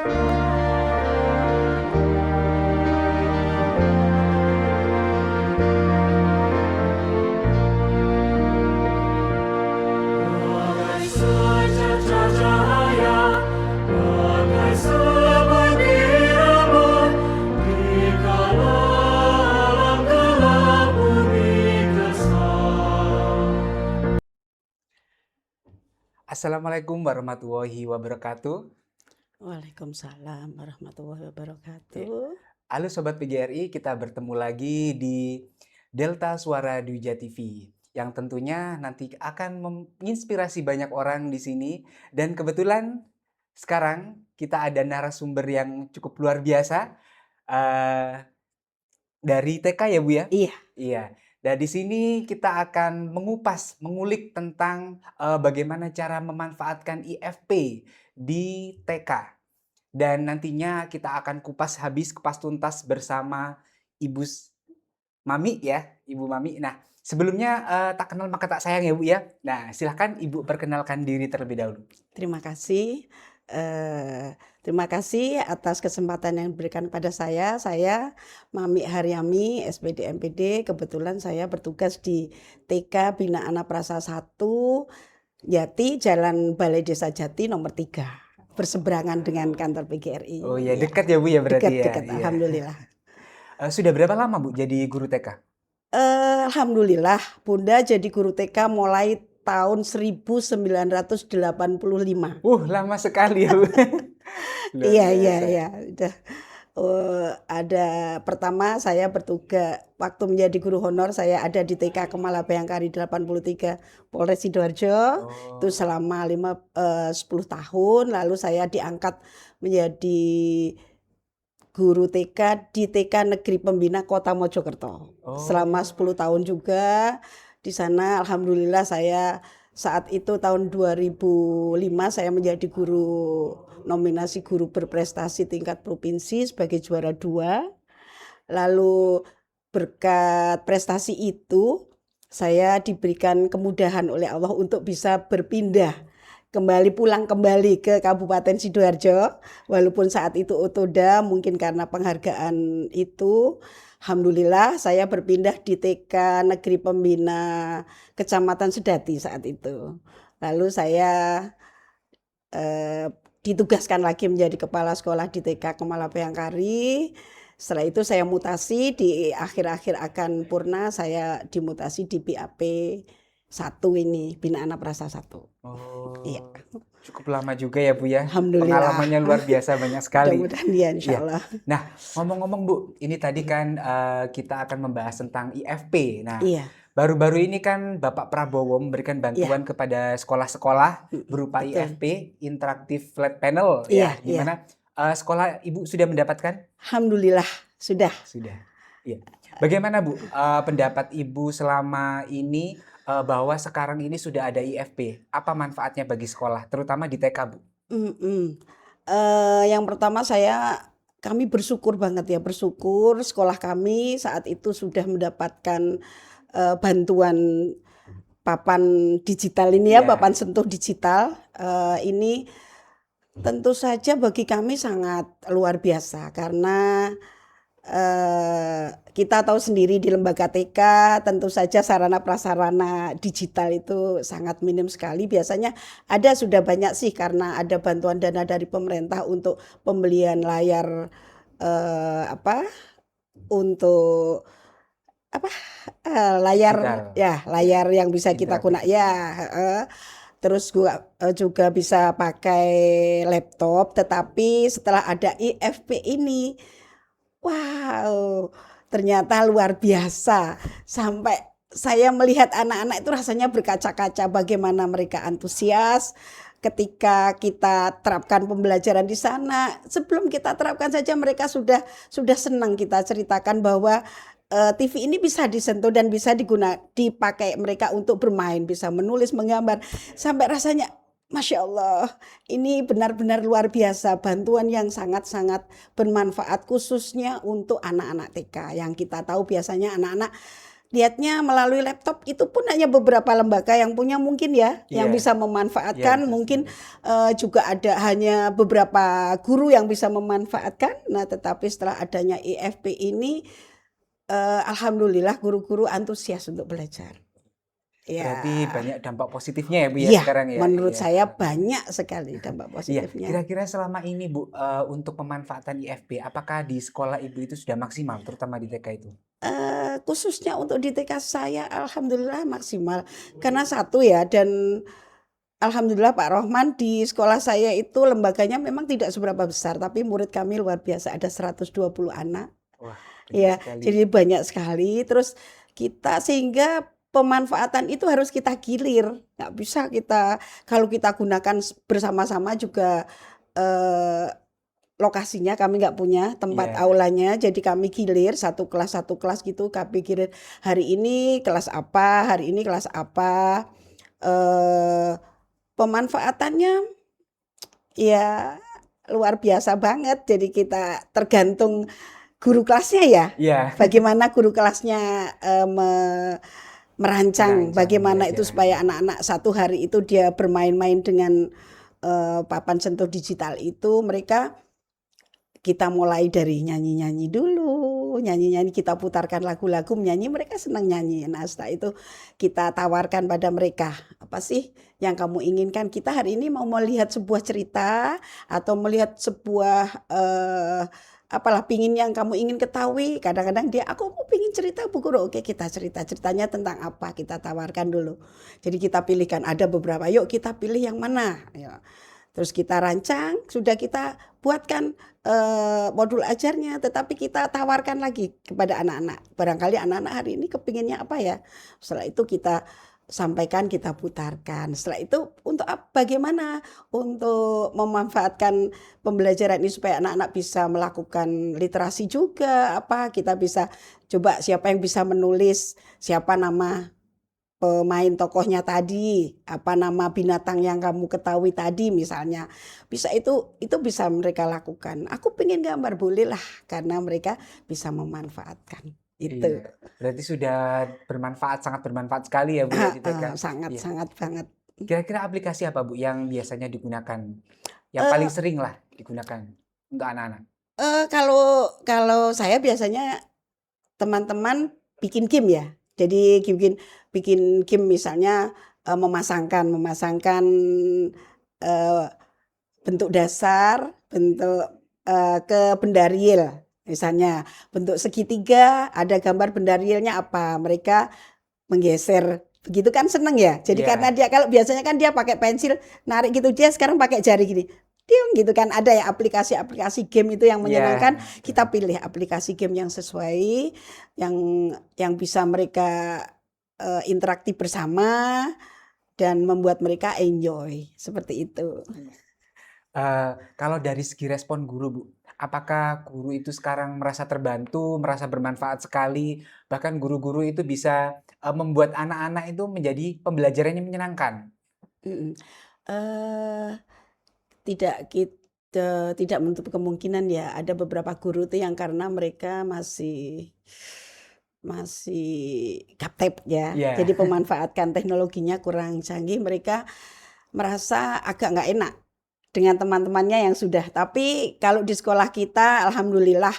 Bagai secercah cahaya, bagai seperti remah, dikala alam gelap bumi gersang. Assalamualaikum warahmatullahi wabarakatuh. Waalaikumsalam warahmatullahi Ya. wabarakatuh. Halo Sobat PGRI, kita bertemu lagi di Delta Suara Dwija TV yang tentunya nanti akan menginspirasi banyak orang di sini. Dan kebetulan sekarang kita ada narasumber yang cukup luar biasa eh, dari TK ya Bu ya? Iya, Iya. Dan di sini kita akan mengulik tentang bagaimana cara memanfaatkan IFP di TK. Dan nantinya kita akan kupas tuntas bersama Ibu Mami ya, Ibu Mami. Nah, sebelumnya tak kenal maka tak sayang ya Bu ya. Nah, silahkan Ibu perkenalkan diri terlebih dahulu. terima kasih. Terima kasih atas kesempatan yang diberikan pada saya. Saya Mami Haryami, SPD MPD. Kebetulan saya bertugas di TK Bina Anak Prasa 1, Jati, Jalan Balai Desa Jati nomor 3. Berseberangan dengan kantor PGRI. Oh iya, dekat ya Bu ya berarti ya. Dekat, Iya. alhamdulillah. Sudah berapa lama Bu jadi guru TK? Alhamdulillah, Bunda jadi guru TK mulai tahun 1985. Lama sekali ya Bu. Luar Iya, biasa. udah. Ada pertama saya bertugas waktu menjadi guru honor, saya ada di TK Kemala Bayangkari 83 Polres Sidoarjo. Itu Oh, selama 10 tahun, lalu saya diangkat menjadi guru TK di TK Negeri Pembina Kota Mojokerto. Selama 10 tahun juga di sana, alhamdulillah saya saat itu tahun 2005 saya menjadi guru nominasi guru berprestasi tingkat provinsi sebagai juara 2. Lalu berkat prestasi itu saya diberikan kemudahan oleh Allah untuk bisa berpindah pulang kembali ke Kabupaten Sidoarjo, walaupun saat itu otoda, mungkin karena penghargaan itu. Alhamdulillah saya berpindah di TK Negeri Pembina Kecamatan Sedati saat itu. Lalu saya ditugaskan lagi menjadi kepala sekolah di TK Kemala Bayangkari. Setelah itu saya mutasi, di akhir-akhir akan purna saya dimutasi di BAP 1 ini, Bina Anak Prasa 1. Iya. Cukup lama juga ya Bu ya. Alhamdulillah. Pengalamannya luar biasa, banyak sekali. Mudah-mudahan ya insya Iya. Allah. Nah, ngomong-ngomong Bu, ini tadi kan kita akan membahas tentang IFP. Nah, Iya. baru-baru ini kan Bapak Prabowo memberikan bantuan kepada sekolah-sekolah berupa Betul. IFP, Interactive Flat Panel Iya, ya, di mana sekolah Ibu sudah mendapatkan? Alhamdulillah sudah. Sudah. Iya. Bagaimana Bu pendapat Ibu selama ini bahwa sekarang ini sudah ada IFP? Apa manfaatnya bagi sekolah, terutama di TK Bu? Yang pertama kami bersyukur banget ya, bersyukur sekolah kami saat itu sudah mendapatkan bantuan papan digital ini ya, Ya. papan sentuh digital. Ini tentu saja bagi kami sangat luar biasa karena kita tahu sendiri di lembaga TK tentu saja sarana prasarana digital itu sangat minim sekali. Biasanya ada sudah banyak sih karena ada bantuan dana dari pemerintah untuk pembelian layar untuk layar Digital. ya, layar yang bisa kita gunakan Interaktif. ya. Terus juga bisa pakai laptop, tetapi setelah ada IFP ini, wow, ternyata luar biasa. Sampai saya melihat anak-anak itu rasanya berkaca-kaca bagaimana mereka antusias ketika kita terapkan pembelajaran di sana. Sebelum kita terapkan saja mereka sudah senang. Kita ceritakan bahwa TV ini bisa disentuh dan bisa dipakai mereka untuk bermain, bisa menulis, menggambar, sampai rasanya Masya Allah, ini benar-benar luar biasa, bantuan yang sangat-sangat bermanfaat khususnya untuk anak-anak TK yang kita tahu biasanya anak-anak lihatnya melalui laptop itu pun hanya beberapa lembaga yang punya mungkin ya, yang Iya, bisa iya memanfaatkan, betul mungkin sekali. juga ada hanya beberapa guru yang bisa memanfaatkan. Nah, tetapi setelah adanya IFP ini, alhamdulillah guru-guru antusias untuk belajar. Berarti Ya, banyak dampak positifnya ya Bu ya iya, sekarang ya? menurut Iya. saya banyak sekali dampak Iya, positifnya. kira-kira selama ini Bu, untuk pemanfaatan IFP, apakah di sekolah Ibu itu sudah maksimal, terutama di TK itu? Khususnya untuk di TK saya alhamdulillah maksimal. Karena satu ya, dan alhamdulillah Pak Rohman di sekolah saya itu lembaganya memang tidak seberapa besar, tapi murid kami luar biasa, ada 120 anak. Wah, banyak Ya, sekali. jadi banyak sekali. Terus kita sehingga pemanfaatan itu harus kita gilir. Nggak bisa kita, kalau kita gunakan bersama-sama juga, eh, lokasinya kami nggak punya tempat Iya, aulanya, jadi kami gilir satu kelas gitu, kami gilir hari ini kelas apa, hari ini kelas apa. eh Pemanfaatannya ya luar biasa banget. Jadi kita tergantung guru kelasnya ya. iya, Bagaimana guru kelasnya merancang merancang bagaimana itu supaya pembelajarannya. anak-anak satu hari itu dia bermain-main dengan papan sentuh digital itu, mereka kita mulai dari nyanyi-nyanyi dulu, nyanyi-nyanyi kita putarkan lagu-lagu, nyanyi mereka senang nyanyi. Nah, setelah itu kita tawarkan pada mereka, apa sih yang kamu inginkan? Kita hari ini mau melihat sebuah cerita atau melihat sebuah apalah pingin yang kamu ingin ketahui. Kadang-kadang dia, aku mau pingin cerita Bu Guru. Oke, kita cerita. Ceritanya tentang apa? Kita tawarkan dulu. Jadi kita pilihkan ada beberapa. Yuk kita pilih yang mana? Ya. Terus kita rancang, sudah kita buatkan modul ajarnya, tetapi kita tawarkan lagi kepada anak-anak. Barangkali anak-anak hari ini kepinginnya apa ya? Setelah itu kita sampaikan, kita putarkan. Setelah itu untuk bagaimana untuk memanfaatkan pembelajaran ini supaya anak-anak bisa melakukan literasi juga, apa kita bisa coba siapa yang bisa menulis, siapa nama pemain tokohnya tadi, apa nama binatang yang kamu ketahui tadi misalnya. Bisa itu bisa mereka lakukan. Aku pengen gambar, boleh lah, karena mereka bisa memanfaatkan. Itu. Iya, berarti sudah bermanfaat, sangat bermanfaat sekali ya Bu ya di TK. Iya. Sangat-sangat banget. Kira-kira aplikasi apa Bu yang biasanya digunakan? Yang paling Eh, sering lah digunakan untuk anak-anak? kalau kalau saya biasanya teman-teman bikin game ya. Jadi bikin bikin game misalnya memasangkan eh, bentuk dasar, bentuk ke benda real. Misalnya bentuk segitiga, ada gambar benda realnya apa. Mereka menggeser. Begitu kan seneng ya. Jadi karena Iya, dia kalau biasanya kan dia pakai pensil, narik gitu, dia sekarang pakai jari gini. Tiung gitu kan, ada ya aplikasi-aplikasi game itu yang iya, menyenangkan. Kita pilih aplikasi game yang sesuai, yang bisa mereka interaktif bersama dan membuat mereka enjoy seperti itu. Kalau dari segi respon guru, Bu, apakah guru itu sekarang merasa terbantu, merasa bermanfaat sekali, bahkan guru-guru itu bisa membuat anak-anak itu menjadi pembelajarannya menyenangkan? Mm-mm. Eh, tidak menutup kemungkinan ya ada beberapa guru tuh yang karena mereka masih masih gaptek ya, Iya, jadi pemanfaatkan teknologinya kurang canggih, mereka merasa agak nggak enak dengan teman-temannya yang sudah. Tapi kalau di sekolah kita alhamdulillah,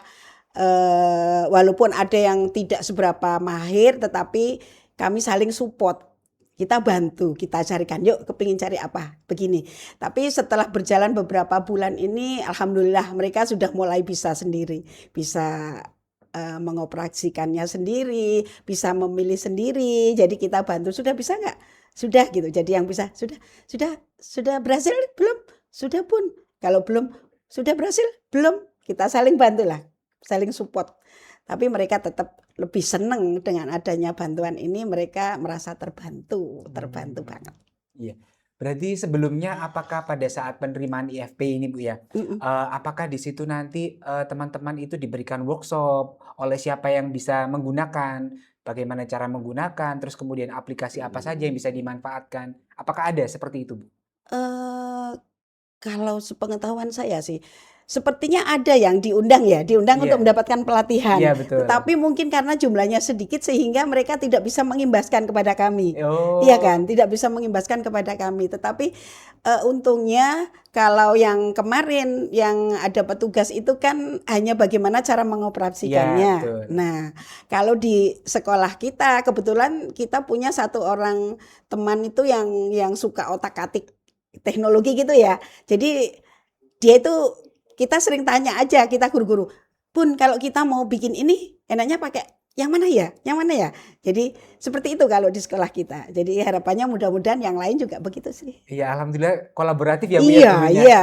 walaupun ada yang tidak seberapa mahir, tetapi kami saling support. Kita bantu, kita carikan, yuk kepingin cari apa, begini. Tapi setelah berjalan beberapa bulan ini, alhamdulillah mereka sudah mulai bisa sendiri, bisa mengoperasikannya sendiri, bisa memilih sendiri. Jadi kita bantu, sudah bisa nggak? Sudah gitu. Jadi yang bisa, sudah berhasil belum? Sudah Bun. Kalau belum, sudah berhasil belum? Kita saling bantulah, saling support. Tapi mereka tetap lebih senang dengan adanya bantuan ini, mereka merasa terbantu banget. iya. Berarti sebelumnya apakah pada saat penerimaan IFP ini, Bu ya, Mm-mm. apakah di situ nanti teman-teman itu diberikan workshop oleh siapa yang bisa menggunakan, bagaimana cara menggunakan, terus kemudian aplikasi apa saja yang bisa dimanfaatkan? Apakah ada seperti itu, Bu? Eh, Kalau sepengetahuan saya sih, sepertinya ada yang diundang ya, diundang untuk Iya, mendapatkan pelatihan. iya betul. Tetapi mungkin karena jumlahnya sedikit sehingga mereka tidak bisa mengimbaskan kepada kami. Iya Oh, kan, tidak bisa mengimbaskan kepada kami. Tetapi untungnya kalau yang kemarin yang ada petugas itu kan hanya bagaimana cara iya mengoperasikannya. betul. Nah, kalau di sekolah kita kebetulan kita punya satu orang teman itu yang suka otak-atik teknologi gitu ya. Jadi dia itu kita sering tanya aja kita guru-guru, "Bun, kalau kita mau bikin ini enaknya pakai yang mana ya? Yang mana ya?" Jadi seperti itu kalau di sekolah kita. Jadi harapannya mudah-mudahan yang lain juga begitu sih. Iya, alhamdulillah kolaboratif ya Bu ya Iya, gurunya. iya,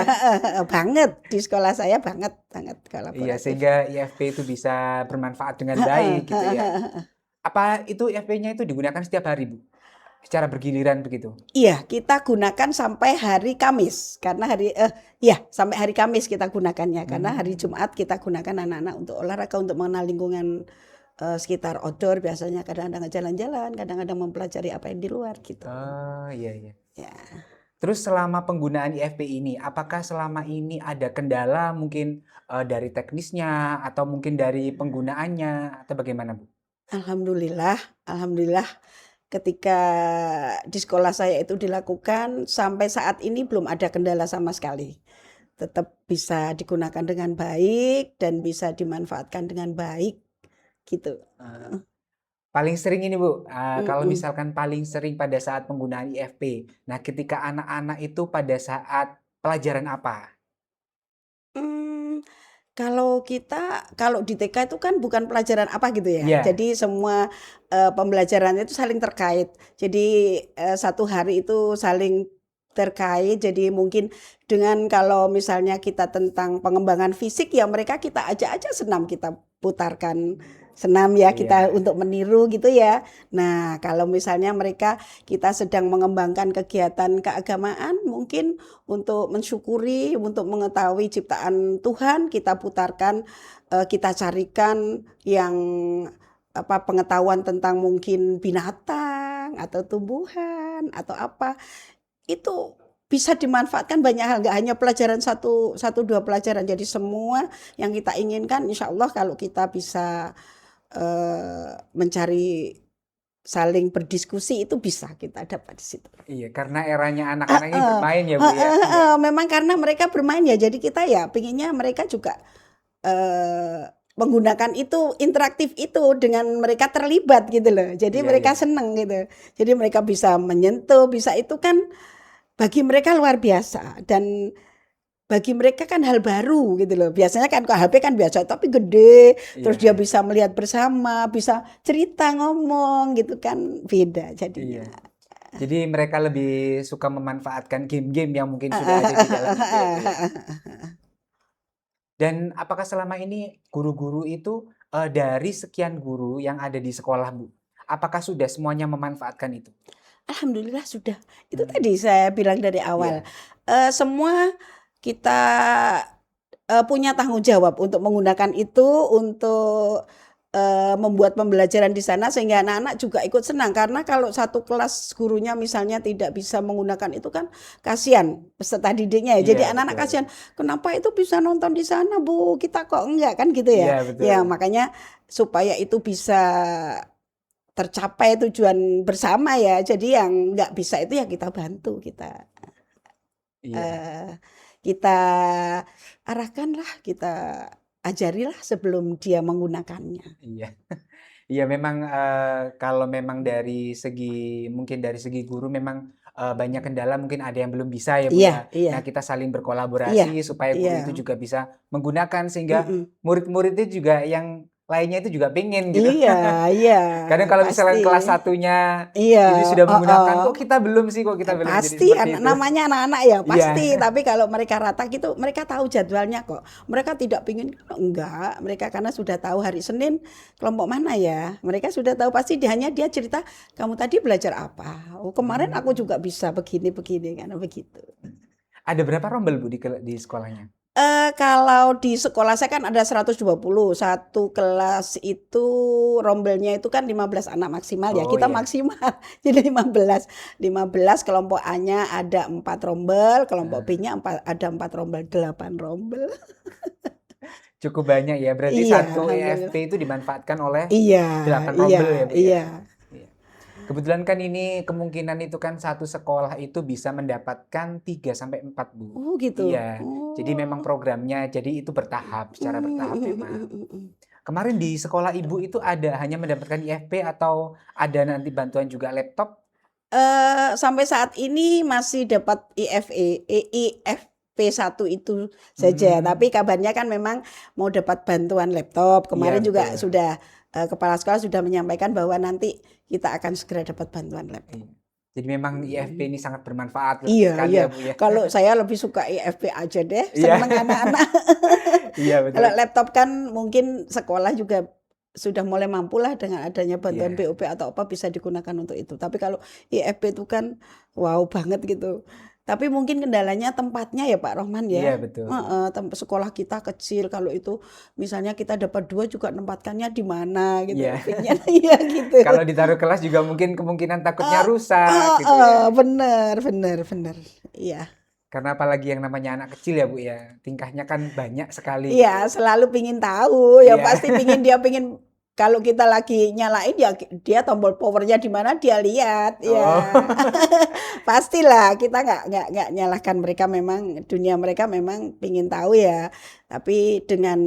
banget di sekolah saya banget banget Iya, kolaboratif. sehingga IFP itu bisa bermanfaat dengan baik gitu ya. Apa itu IFP-nya itu digunakan setiap hari Bu? Secara bergiliran begitu? Iya, kita gunakan sampai hari Kamis karena iya sampai hari Kamis kita gunakannya karena hari Hmm. Jumat kita gunakan anak-anak untuk olahraga untuk mengenal lingkungan sekitar outdoor biasanya kadang-kadang jalan-jalan, kadang-kadang mempelajari apa yang di luar gitu. Oh, iya iya. Ya. Terus selama penggunaan IFP ini, apakah selama ini ada kendala mungkin dari teknisnya atau mungkin dari penggunaannya atau bagaimana Bu? Alhamdulillah, alhamdulillah ketika di sekolah saya itu dilakukan sampai saat ini belum ada kendala sama sekali. Tetap bisa digunakan dengan baik dan bisa dimanfaatkan dengan baik gitu. Paling sering ini Bu, kalau Mm-mm. misalkan paling sering pada saat penggunaan IFP. Nah, ketika anak-anak itu pada saat pelajaran apa? Hmm, kalau di TK itu kan bukan pelajaran apa gitu ya. Iya, Jadi semua pembelajarannya itu saling terkait. Jadi satu hari itu saling terkait. Jadi mungkin dengan kalau misalnya kita tentang pengembangan fisik ya mereka kita ajak aja senam kita putarkan senam ya kita iya, untuk meniru gitu ya. Nah, kalau misalnya mereka kita sedang mengembangkan kegiatan keagamaan mungkin untuk mensyukuri, untuk mengetahui ciptaan Tuhan, kita putarkan, kita carikan yang pengetahuan tentang mungkin binatang atau tumbuhan atau apa. Itu bisa dimanfaatkan banyak hal, nggak hanya pelajaran satu, satu dua pelajaran. Jadi semua yang kita inginkan, insya Allah kalau kita bisa mencari saling berdiskusi itu bisa kita dapat di situ. iya. Karena eranya anak-anak ini bermain ya Bu ya. Iya, Memang karena mereka bermain ya, jadi kita ya pinginnya mereka juga menggunakan itu interaktif itu dengan mereka terlibat gitu loh. Jadi iya, mereka iya. seneng gitu. Jadi mereka bisa menyentuh, bisa itu kan bagi mereka luar biasa dan bagi mereka kan hal baru gitu loh. Biasanya kan kalau HP kan biasa tapi gede, Iya, terus dia iya. bisa melihat bersama, bisa cerita ngomong gitu kan beda Iya. jadinya. Jadi mereka lebih suka memanfaatkan game-game yang mungkin sudah ada di dalam itu ya Bu ya. Dan apakah selama ini guru-guru itu dari sekian guru yang ada di sekolah Bu, apakah sudah semuanya memanfaatkan itu? Alhamdulillah sudah. Itu Hmm, tadi saya bilang dari awal. iya, Semua kita punya tanggung jawab untuk menggunakan itu untuk membuat pembelajaran di sana sehingga anak-anak juga ikut senang karena kalau satu kelas gurunya misalnya tidak bisa menggunakan itu kan kasihan peserta didiknya ya. iya Jadi anak-anak betul. kasihan, kenapa itu bisa nonton di sana Bu, kita kok enggak kan gitu Iya ya. betul. Ya makanya supaya itu bisa tercapai tujuan bersama ya. Jadi yang nggak bisa itu ya kita bantu, Iya, eh, kita arahkanlah, kita ajarilah sebelum dia menggunakannya. iya. Iya memang kalau memang dari segi mungkin dari segi guru memang banyak kendala mungkin ada yang belum bisa ya Bu Iya, ya. iya, Nah kita saling iya, berkolaborasi supaya iya. guru itu juga bisa menggunakan sehingga Mm-mm. murid-muridnya juga yang lainnya itu juga pengen gitu. Iya, iya, Kadang kalau pasti. misalkan kelas satunya Iya, ini sudah oh, menggunakan oh. kok kita belum sih kok kita belum jadi Pasti seperti itu. namanya anak-anak ya Iya, pasti tapi kalau mereka rata gitu mereka tahu jadwalnya kok mereka tidak pingin enggak mereka karena sudah tahu hari Senin kelompok mana ya mereka sudah tahu pasti hanya dia cerita kamu tadi belajar apa oh kemarin aku Hmm. juga bisa begini begini karena begitu. Ada berapa rombel Bu di sekolahnya? Kalau di sekolah saya kan ada 120, satu kelas itu rombelnya itu kan 15 anak maksimal ya. Oh Kita ya. maksimal jadi 15. 15 kelompok A-nya ada 4 rombel, kelompok Nah, B-nya ada 4 rombel, 8 rombel. cukup banyak ya. Berarti Iya, satu alhamdulillah. EFP itu dimanfaatkan oleh Iya, 8 iya, rombel ya, Bu ya. iya. Iya. Kebetulan kan ini kemungkinan itu kan satu sekolah itu bisa mendapatkan 3 sampai 4, Bu. Oh gitu. Iya. Jadi memang Oh. programnya jadi itu bertahap, secara bertahap memang. Kemarin di sekolah Ibu itu hanya mendapatkan IFP atau ada nanti bantuan juga laptop? Sampai saat ini masih dapat IFP 1 itu saja. Hmm, Tapi kabarnya kan memang mau dapat bantuan laptop. iya Kemarin juga betul. sudah kepala sekolah sudah menyampaikan bahwa nanti kita akan segera dapat bantuan laptop. Iya. Jadi memang IFP ini sangat bermanfaat Iya, sekali iya. ya, Bu ya. Kalau saya lebih suka IFP aja deh. Iya, Seneng anak-anak. iya betul. Kalau laptop kan mungkin sekolah juga sudah mulai mampu lah dengan adanya bantuan Iya, BOP atau apa bisa digunakan untuk itu. Tapi kalau IFP itu kan wow banget gitu. Tapi mungkin kendalanya tempatnya ya Pak Rohman iya ya. betul. Sekolah kita kecil, kalau itu misalnya kita dapat 2 juga nempatkannya di mana gitu. Iya. Pengennya iya gitu. Kalau ditaruh kelas juga mungkin kemungkinan takutnya Eh, rusak gitu ya. bener, bener, bener. Iya. Karena apalagi yang namanya anak kecil ya, Bu ya. Tingkahnya kan banyak sekali Iya, gitu. selalu pingin tahu. Ya Iya. pasti pingin kalau kita lagi nyalain ya dia tombol powernya di mana dia lihat. Ya. Oh, Pastilah kita nggak nyalahkan mereka, memang dunia mereka memang pingin tahu ya. Tapi dengan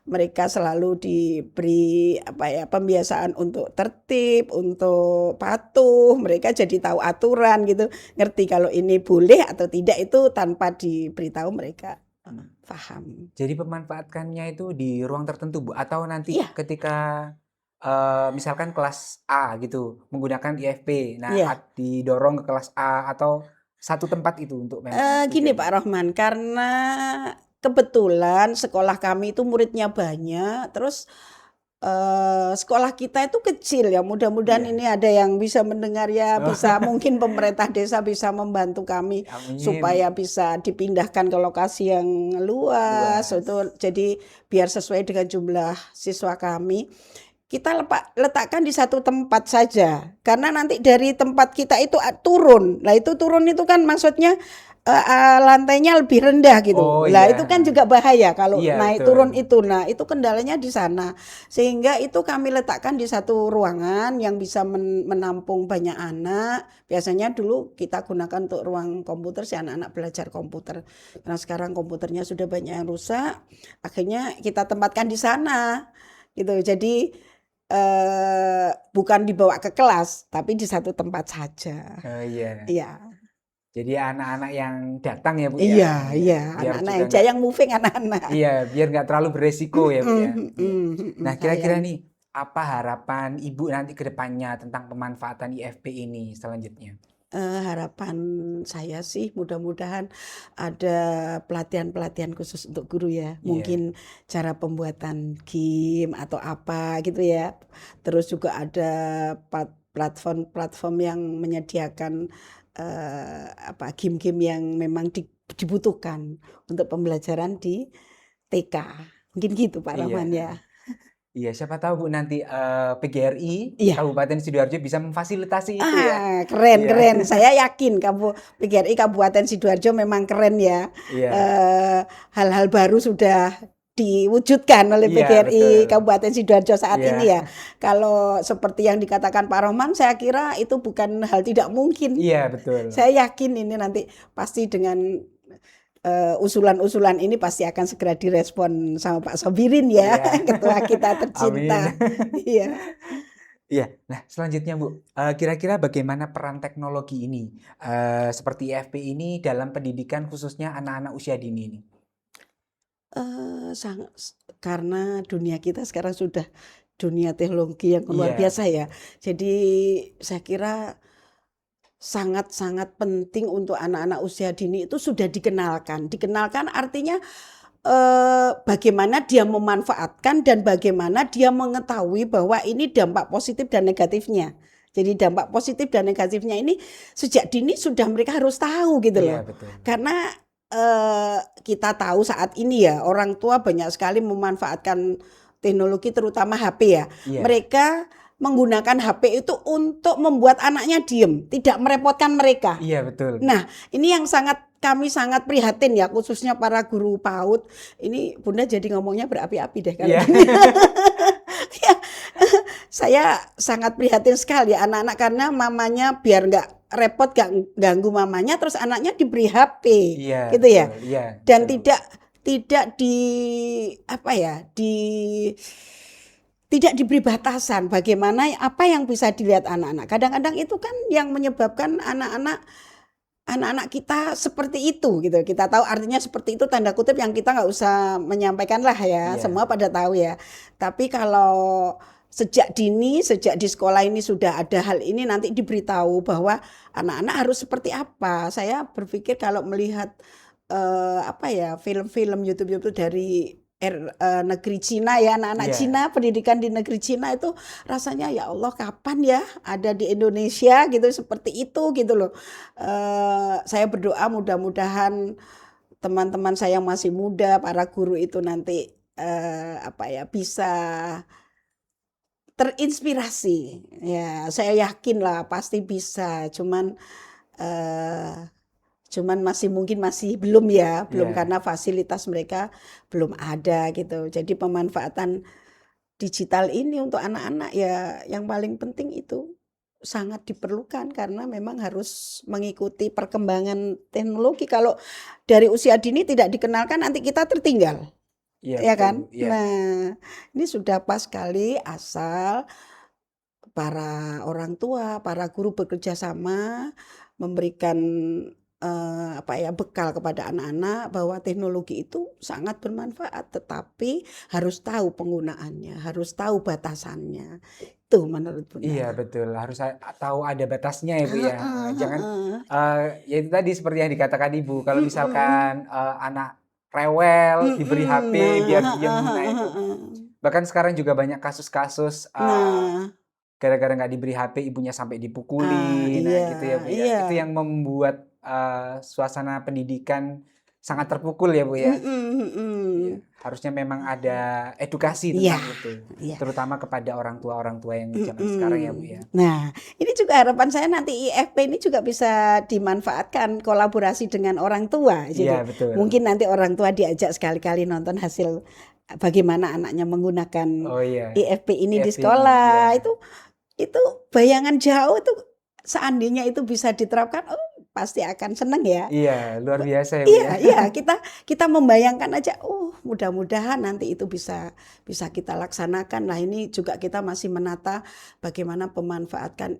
mereka selalu diberi apa ya pembiasaan untuk tertib, untuk patuh, mereka jadi tahu aturan gitu, ngerti kalau ini boleh atau tidak itu tanpa diberitahu mereka paham. jadi pemanfaatkannya itu di ruang tertentu, Bu? Atau nanti Iya, ketika misalkan kelas A gitu menggunakan IFP, nah iya. didorong ke kelas A atau satu tempat itu untuk memang Gini Pak tujuannya? Rohman, karena kebetulan sekolah kami itu muridnya banyak, terus sekolah kita itu kecil ya. Mudah-mudahan Iya. ini ada yang bisa mendengar ya, Oh, bisa mungkin pemerintah desa bisa membantu kami amin. supaya bisa dipindahkan ke lokasi yang luas. Luas. Itu jadi biar sesuai dengan jumlah siswa kami. Kita letakkan di satu tempat saja, karena nanti dari tempat kita itu turun. Nah itu turun itu kan maksudnya lantainya lebih rendah gitu. Oh Lah iya. itu kan juga bahaya kalau Iya naik betul. turun itu. Nah itu kendalanya di sana. Sehingga itu kami letakkan di satu ruangan yang bisa menampung banyak anak. Biasanya dulu kita gunakan untuk ruang komputer si anak-anak belajar komputer. Karena sekarang komputernya sudah banyak yang rusak. Akhirnya kita tempatkan di sana gitu. Jadi bukan dibawa ke kelas, tapi di satu tempat saja. Oh iya. Iya, Jadi anak-anak yang datang ya, Bu ya. iya, Iya. iya. Biar Anak-anak juga yang moving anak-anak. iya, biar nggak terlalu beresiko ya, Bu ya. Iya. Nah, kira-kira Sayang. nih apa harapan Ibu nanti ke depannya tentang pemanfaatan IFP ini selanjutnya? Harapan saya sih mudah-mudahan ada pelatihan-pelatihan khusus untuk guru ya. Iya. Mungkin cara pembuatan game atau apa gitu ya. Terus juga ada platform-platform yang menyediakan game-game yang memang dibutuhkan untuk pembelajaran di TK. Mungkin gitu Pak Rahman ya. Iya. Iya, siapa tahu Bu nanti PGRI Iya. Kabupaten Sidoarjo bisa memfasilitasi itu ya. Keren, Iya. keren. Saya yakin PGRI Kabupaten Sidoarjo memang keren ya. Iya. Hal-hal baru sudah diwujudkan oleh Iya, PGRI betul. Kabupaten Sidoarjo saat Iya. ini ya. Kalau seperti yang dikatakan Pak Rohman, saya kira itu bukan hal tidak mungkin. Iya, betul. Saya yakin ini nanti pasti dengan usulan-usulan ini pasti akan segera direspon sama Pak Sobirin ya, Iya. ketua kita tercinta. Amin. Iya. Iya, nah selanjutnya Bu, kira-kira bagaimana peran teknologi ini seperti IFP ini dalam pendidikan khususnya anak-anak usia dini ini? Karena dunia kita sekarang sudah dunia teknologi yang luar Iya. biasa ya. Jadi saya kira sangat-sangat penting untuk anak-anak usia dini itu sudah dikenalkan. Dikenalkan artinya bagaimana dia memanfaatkan dan bagaimana dia mengetahui bahwa ini dampak positif dan negatifnya. Jadi dampak positif dan negatifnya ini sejak dini sudah mereka harus tahu gitu loh. Iya, betul. Karena kita tahu saat ini ya orang tua banyak sekali memanfaatkan teknologi terutama HP ya. Iya. Mereka menggunakan HP itu untuk membuat anaknya diem, tidak merepotkan mereka. Iya, betul. Nah, ini yang kami sangat prihatin ya, khususnya para guru PAUD. Ini Bunda jadi ngomongnya berapi-api deh kalau Iya. gini. Ya, saya sangat prihatin sekali anak-anak karena mamanya biar nggak repot, nggak ganggu mamanya, terus anaknya diberi HP, Iya, gitu ya. betul. Iya, Dan betul. tidak tidak diberi batasan bagaimana apa yang bisa dilihat anak-anak. Kadang-kadang itu kan yang menyebabkan anak-anak kita seperti itu gitu. Kita tahu artinya seperti itu tanda kutip yang kita nggak usah menyampaikan lah ya. Iya. Semua pada tahu ya. Tapi kalau sejak dini, sejak di sekolah ini sudah ada hal ini nanti diberitahu bahwa anak-anak harus seperti apa. Saya berpikir kalau melihat film-film YouTube dari negeri Cina ya, anak-anak Iya. Cina, pendidikan di negeri Cina itu rasanya ya Allah kapan ya ada di Indonesia gitu seperti itu gitu loh. Saya berdoa mudah-mudahan teman-teman saya yang masih muda, para guru itu nanti bisa terinspirasi. Ya, saya yakin lah pasti bisa. Cuman mungkin masih belum ya, belum Iya. karena fasilitas mereka belum ada gitu. Jadi pemanfaatan digital ini untuk anak-anak ya yang paling penting itu sangat diperlukan karena memang harus mengikuti perkembangan teknologi. Kalau dari usia dini tidak dikenalkan nanti kita tertinggal. Iya, Ya betul, kan? Bu. Iya. Nah, ini sudah pas sekali asal para orang tua, para guru bekerja sama memberikan bekal kepada anak-anak bahwa teknologi itu sangat bermanfaat, tetapi harus tahu penggunaannya, harus tahu batasannya. Itu menurut Bunda. Iya, betul. Harus tahu ada batasnya ya, Bu ya. Heeh, Jangan heeh. ya itu tadi seperti yang dikatakan Ibu, kalau misalkan anak rewel diberi HP biar diem, nah itu. Bahkan sekarang juga banyak kasus-kasus Nah, gara-gara nggak diberi HP ibunya sampai dipukuli, nah iya, gitu ya Bu ya. iya. Itu yang membuat suasana pendidikan sangat terpukul ya Bu ya. Iya. Harusnya memang ada edukasi Iya, tentang itu, iya. terutama kepada orang tua yang zaman sekarang ya Bu ya. Nah, ini juga harapan saya nanti IFP ini juga bisa dimanfaatkan kolaborasi dengan orang tua. Jadi Iya, betul. mungkin nanti orang tua diajak sekali-kali nonton hasil bagaimana anaknya menggunakan Oh iya. IFP ini di IFP ini, sekolah. iya. Itu bayangan jauh itu seandainya itu bisa diterapkan, oh pasti akan seneng ya. Iya, luar biasa ya Bu ya. Iya, kita membayangkan aja, mudah-mudahan nanti itu bisa kita laksanakan. Nah, ini juga kita masih menata bagaimana pemanfaatan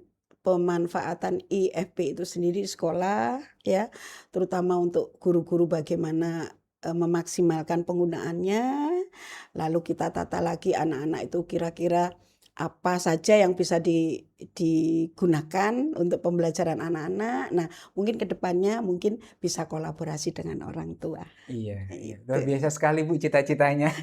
IFP itu sendiri di sekolah ya, terutama untuk guru-guru bagaimana memaksimalkan penggunaannya. Lalu kita tata lagi anak-anak itu kira-kira apa saja yang bisa digunakan untuk pembelajaran anak-anak. Nah, mungkin ke depannya mungkin bisa kolaborasi dengan orang tua. Iya, iya. Gitu. Luar biasa sekali Bu cita-citanya.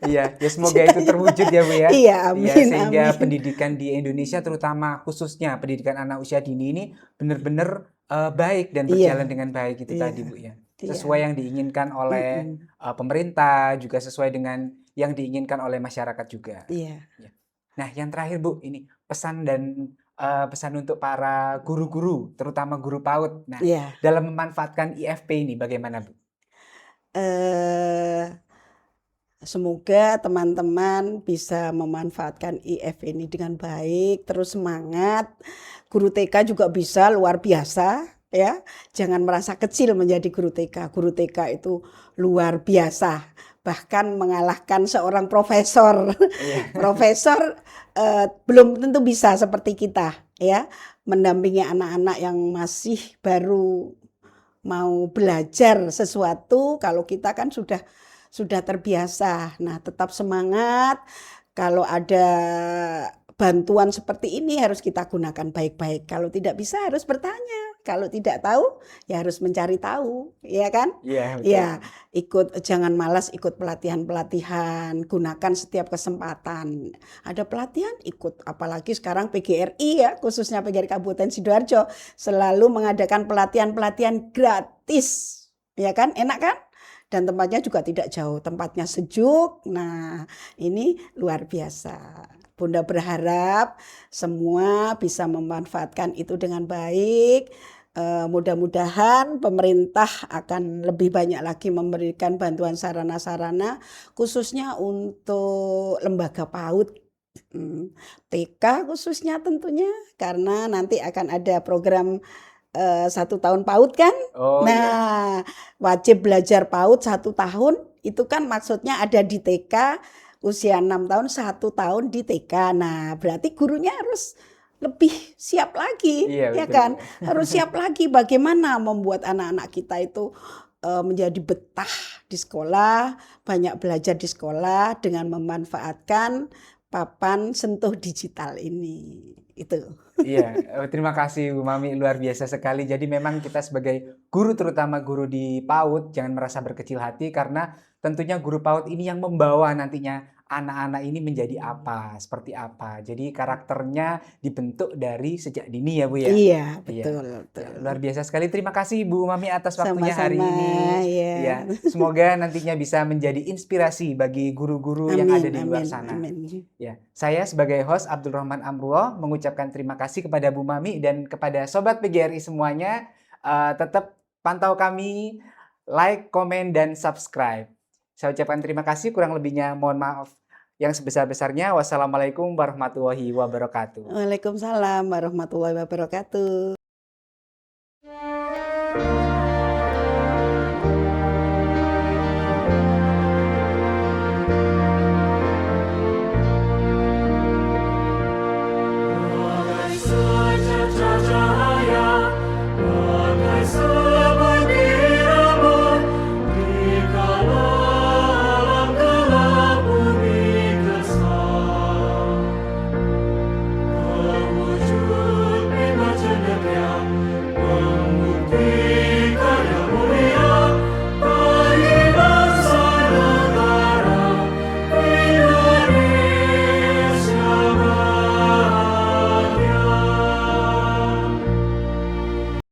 Iya, ya semoga itu terwujud ya Bu ya. Iya, amin, Sehingga amin. pendidikan di Indonesia terutama khususnya pendidikan anak usia dini ini benar-benar baik dan berjalan dengan baik itu tadi Bu ya. Sesuai yang diinginkan oleh pemerintah, juga sesuai dengan yang diinginkan oleh masyarakat juga. Iya. Nah, yang terakhir Bu, ini pesan untuk para guru-guru, terutama guru PAUD. Nah, Iya. dalam memanfaatkan IFP ini bagaimana Bu? Semoga teman-teman bisa memanfaatkan IFP ini dengan baik, terus semangat. Guru TK juga bisa luar biasa ya. Jangan merasa kecil menjadi guru TK. Guru TK itu luar biasa. Bahkan mengalahkan seorang profesor. Profesor belum tentu bisa seperti kita ya, mendampingi anak-anak yang masih baru mau belajar sesuatu. Kalau kita kan sudah terbiasa. Nah, tetap semangat. Kalau ada bantuan seperti ini harus kita gunakan baik-baik. Kalau tidak bisa harus bertanya. Kalau tidak tahu ya harus mencari tahu, ya kan? Iya, betul. Ya, jangan malas ikut pelatihan-pelatihan, gunakan setiap kesempatan. Ada pelatihan ikut, apalagi sekarang PGRI ya, khususnya PGRI Kabupaten Sidoarjo selalu mengadakan pelatihan-pelatihan gratis ya kan? Enak kan? Dan tempatnya juga tidak jauh, tempatnya sejuk. Nah, ini luar biasa. Bunda berharap semua bisa memanfaatkan itu dengan baik. Mudah-mudahan pemerintah akan lebih banyak lagi memberikan bantuan sarana-sarana, khususnya untuk lembaga PAUD. TK khususnya tentunya, karena nanti akan ada program 1 tahun PAUD kan. Oh iya. Nah, wajib belajar PAUD 1 tahun, itu kan maksudnya ada di TK usia 6 tahun, 1 tahun di TK. Nah, berarti gurunya harus lebih siap lagi, Iya ya betul. kan? Harus siap lagi bagaimana membuat anak-anak kita itu menjadi betah di sekolah, banyak belajar di sekolah dengan memanfaatkan papan sentuh digital ini. Itu. Iya, terima kasih Bu Mami, luar biasa sekali. Jadi memang kita sebagai guru, terutama guru di PAUD, jangan merasa berkecil hati karena tentunya guru PAUD ini yang membawa nantinya anak-anak ini menjadi apa, seperti apa. Jadi karakternya dibentuk dari sejak dini ya Bu ya. Iya, Iya. betul, Ya, betul. luar biasa sekali. Terima kasih Bu Mami atas waktunya hari Sama-sama, ini. ya. Ya, semoga nantinya bisa menjadi inspirasi bagi guru-guru yang ada Amin, di luar amin, sana. amin. Ya, saya sebagai host Abdul Rahman Amrullah mengucapkan terima kasih kepada Bu Mami dan kepada Sobat PGRI semuanya. Tetap pantau kami, like, komen, dan subscribe. Saya ucapkan terima kasih, kurang lebihnya mohon maaf yang sebesar-besarnya. Wassalamualaikum warahmatullahi wabarakatuh. Waalaikumsalam warahmatullahi wabarakatuh.